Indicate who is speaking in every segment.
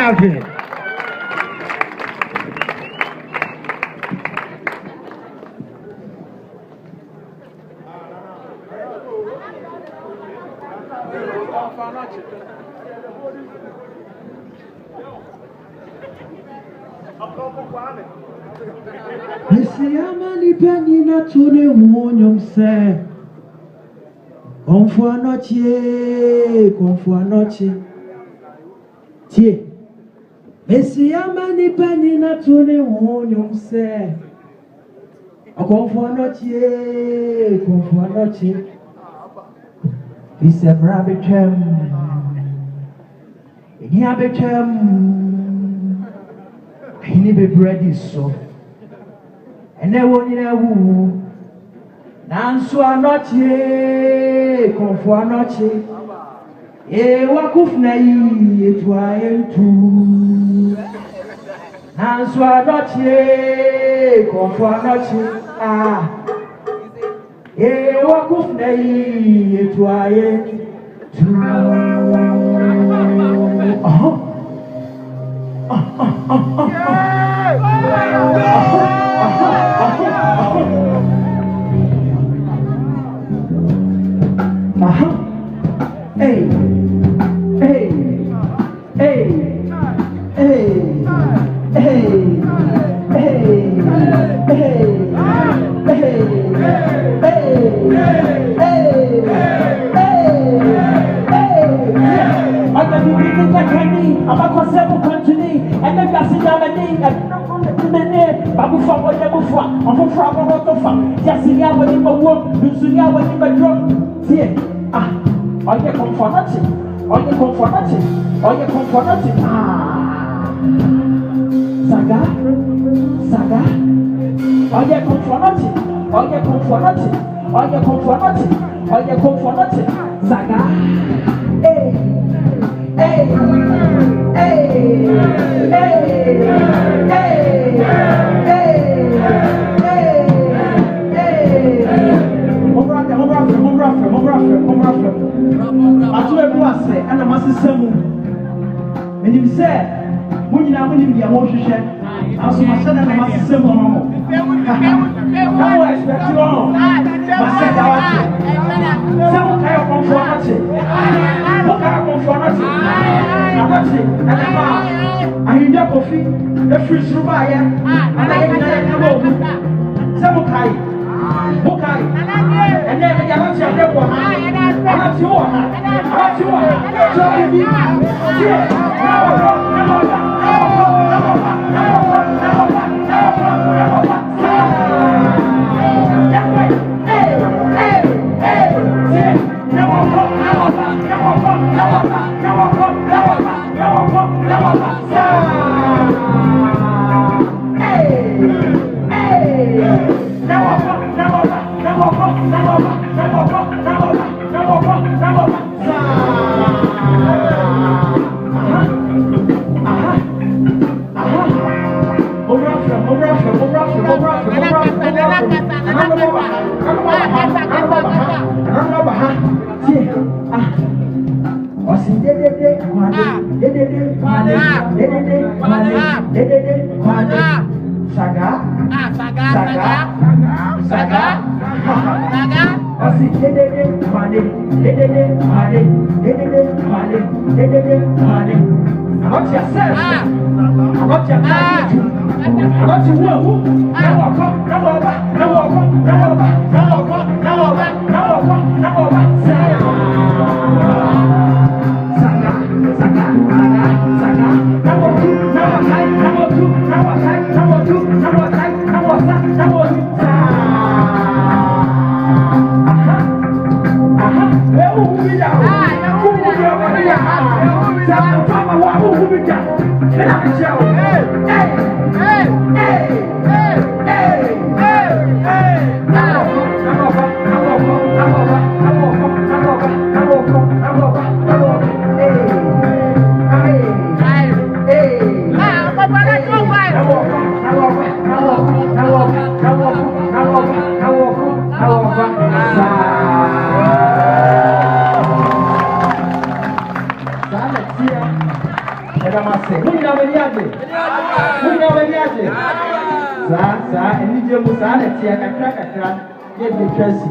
Speaker 1: David. Isiamani penny na tune wonyom se. Confo anoche. Tie. Isiamani penny na tune wonyom se. Confo anoche. He said, Brabichem. He have a he need be bread so. And then one in a woo. Nansu anoche, confo anoche. Wakufna ye tu. Nansu anoche, confo anoche. Wakufna ye tu. Who never Sir, and you must add a tear and crack a crack, get the Chelsea.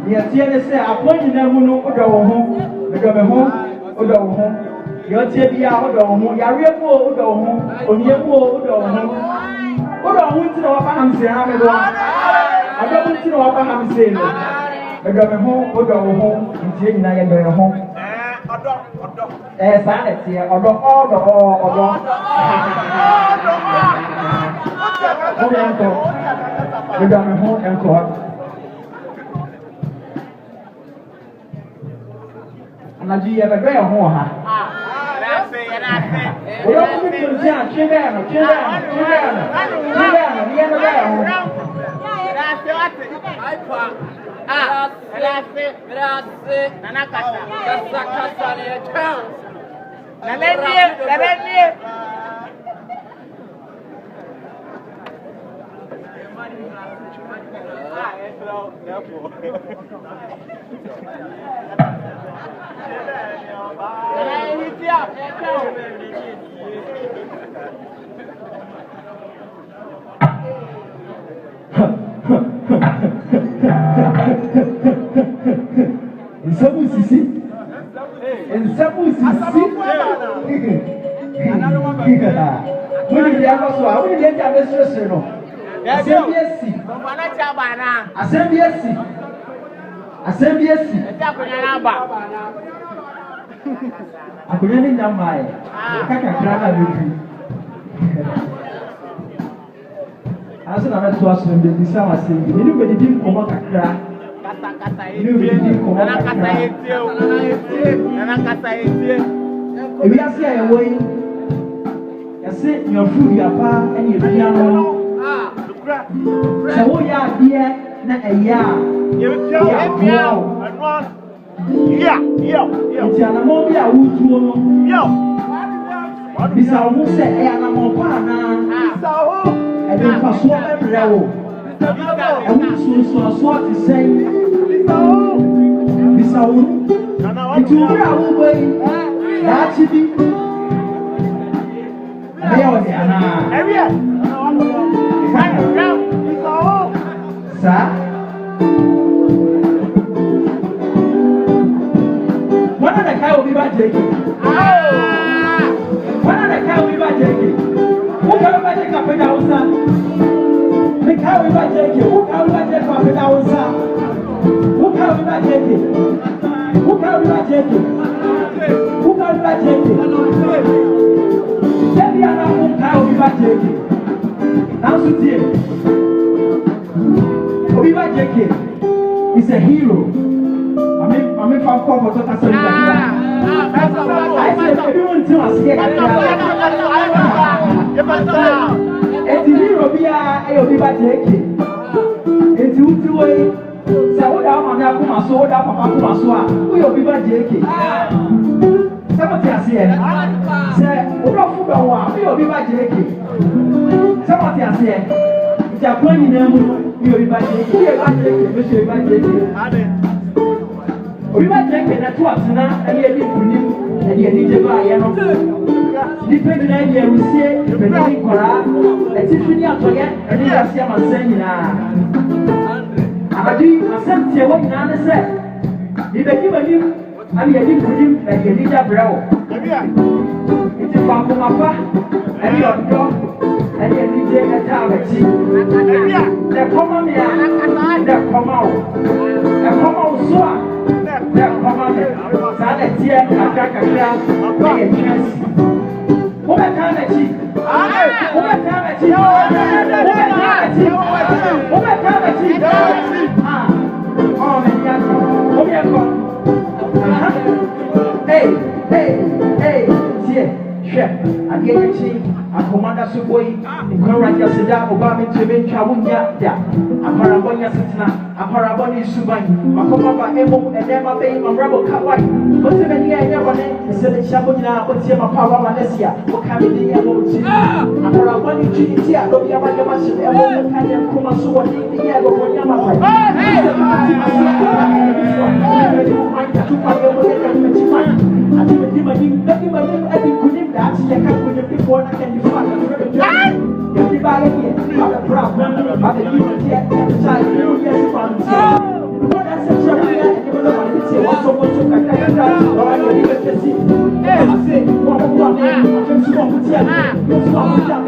Speaker 1: Yes, say, I point in them who go home, home. Your TV out of home, Yaria who go home, on your who go home. What I want to know about him say, I don't want to know about him saying, but go home, home, and take Niagara home. Sanity, or home and court. And I do have a very home. That's it. We don't put you down, children. Grazie. Nana casa. Casa le chance. Nana nie. If you see a way, you sit your food, your pa, and your piano. So, we are here, not a year. It's an ammonia wood to Miss Almost said, I am a mopana. I don't pass one every hour. And we so sort to say, Miss Almost, it's your way. That's it. Sir? One of the cow will be by taking. One of the cow will be by taking. Who can I take up in our son? The cow will by taking. Who can I take up in our son? Who can we by taking? Who can we by taking? Who can we by taking? Tell me how who can we by taking? Now, so dear. Obiba JK is a hero. I mean, from Papa to Castle. I said, everyone to us here. And the hero be a Obiba JK. And two way. Say, what am I Kuma so? What am I Kuma so? We Obiba JK. Somebody has here. Say, what am I we Obiba JK. Somebody has here. Japan in them. You are about to take it, and that's what's now, and you did for you, and you need to buy a depending on your receipt, depending on and Tiffany up again, and you are saying, I do send you what Nana said. If I give him, and you did for him, and you need a brow. It's a papa, and your dog. And you need to get a tablet. The common here, the common, swap, the common, Saturday, and Kaka, and yes. What a time at you! What a time at you! What a time at you! Oh, my God! Hey, dear. Chef, I get it. I command us to boy. Encourage us to die. Obama to be Chawunya. A Parabonia Sitina, a Paraboni Subai. My Papa Emo and Emma Bay, my rebel Kawaii. But even here, never said the Shabuna, but see my power, Malaysia. What can be the Emo? A Paraboni Chitia, don't be about your machine. Emo and Kuma Suwa, the Ego for Yamaka. I think my name, I think that's the kind of before I can be fun. Everybody here, I'm a problem, I'm a unity at the time, you get fun. What I said, you know, what's so much of a kind of or I will even see. I say, one, I'm just one with you. You're small with them.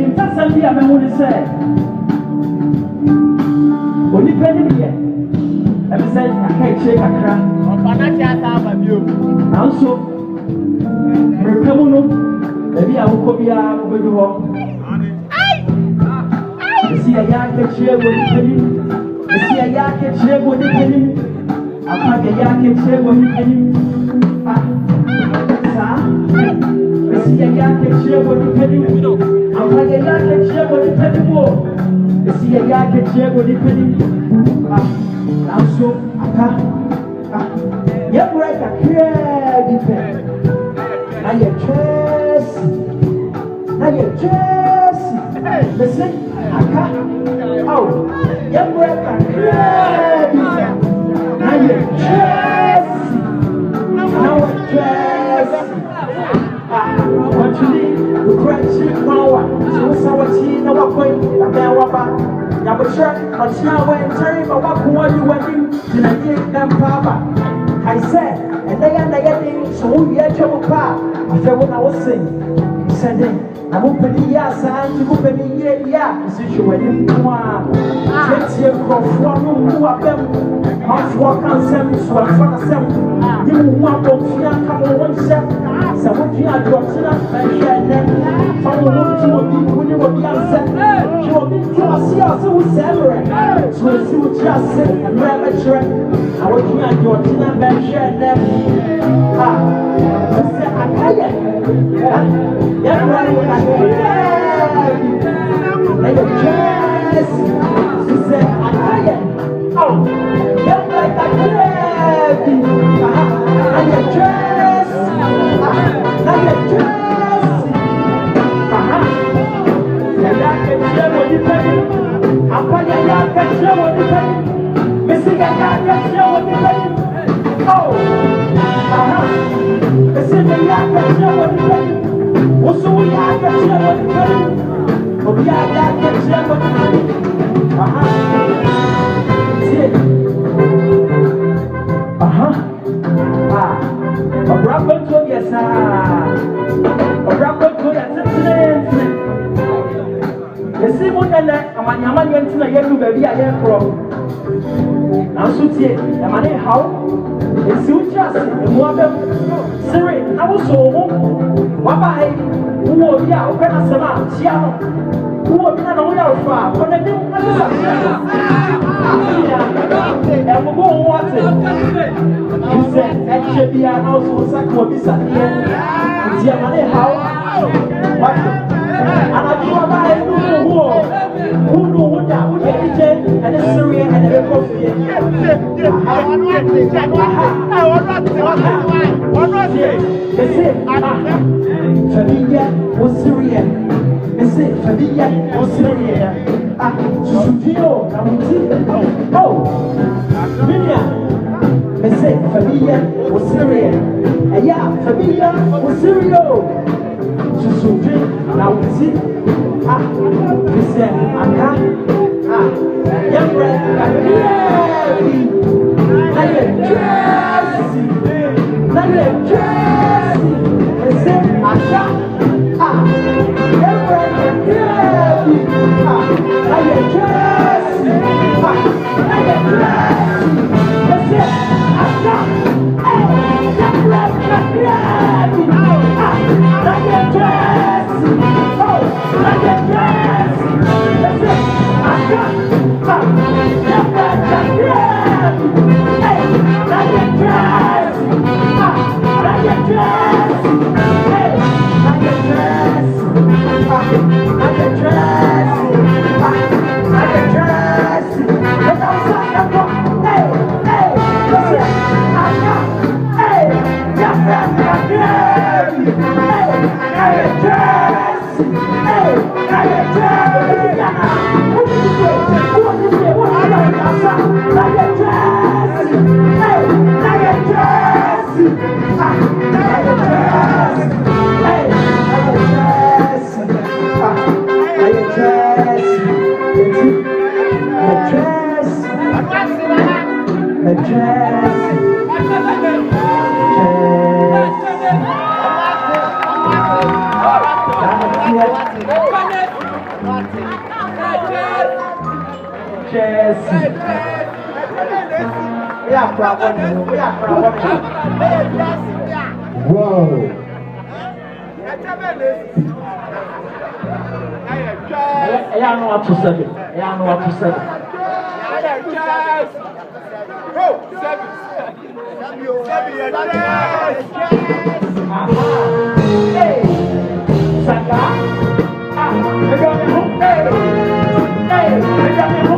Speaker 1: in Tasambia, I want to say, when you pay me, I said, I can't shake a crack. Also, maybe I will come here over the wall. You see a young chair with the penny. You see a young chair with the penny. I pack a young chair with the penny. You see a young chair with the penny. I pack a young chair with the penny more. You see a young chair with the penny. Also, I pack. You're right, I can't depend. Now you're dressed. Now you're dressed. Listen. Oh, your breath and crazy. Now you're dressed. Now we're dressed. What you need, the friendship power. So what's our team? Now we're going to the Waba. Now we're trying, but now we're entering. But what you went in? I think them power. I said, and they are getting so you had your car. I said, what I was saying, sending. I won't believe yes, and you will believe yes. Since you were in one, let's hear from one who are them. Half walk and send to a father self. You want to come on one step. So, what you are dropping up and share them. Follow to a people when you will be upset. You will be to a see us who separate. So, see what you are saying and never try. I want you are dropping up and share them. I said, I can't. Everybody like a dress. She said, I can't. Oh, you're like a dress. Like a dress. Like a dress. You can share what you pay. I'm going to share what you pay. Missing a can share what you pay. Oh, missing a can share what you pay. Also, we have to share what you pay. But we have to share what you pay. A brother told yes, a brother told yes, the same one that I'm a man went to a yellow baby. I hear from now, so the money how it's you just one of them. Siri, I was so what I who will be out when I said, Chiano, who will be an oil farm when I do. And we'll go watch it. You said, actually, I also sack what is at the end. It's your money how? What? And I do a buy who know what that would be and a Syrian and a coffee. They say, Familia was Syrian. They say, Familia was Syrian. Sudio, oh, Minya. They say, Familia was Syrian. And yeah, Familia was Syrio. Now we see, we say, young friend, like a dressy, they say, young friend, like a dressy, they say, young friend, like a dress. Oh, like a dress. That's it. I got like a dress. Hey, like a dress. Like a dress. Hey, like a dress. Like a dress. Like a dress. And I'm like, hey, that's it. I got, hey, like a dress. Like a dress. Chelsea. Yeah, problem. Yeah, problem.
Speaker 2: Wow.
Speaker 1: Yeah, no what to say. Yeah, no what to say. Hey, Saka. Ah, hey, hey,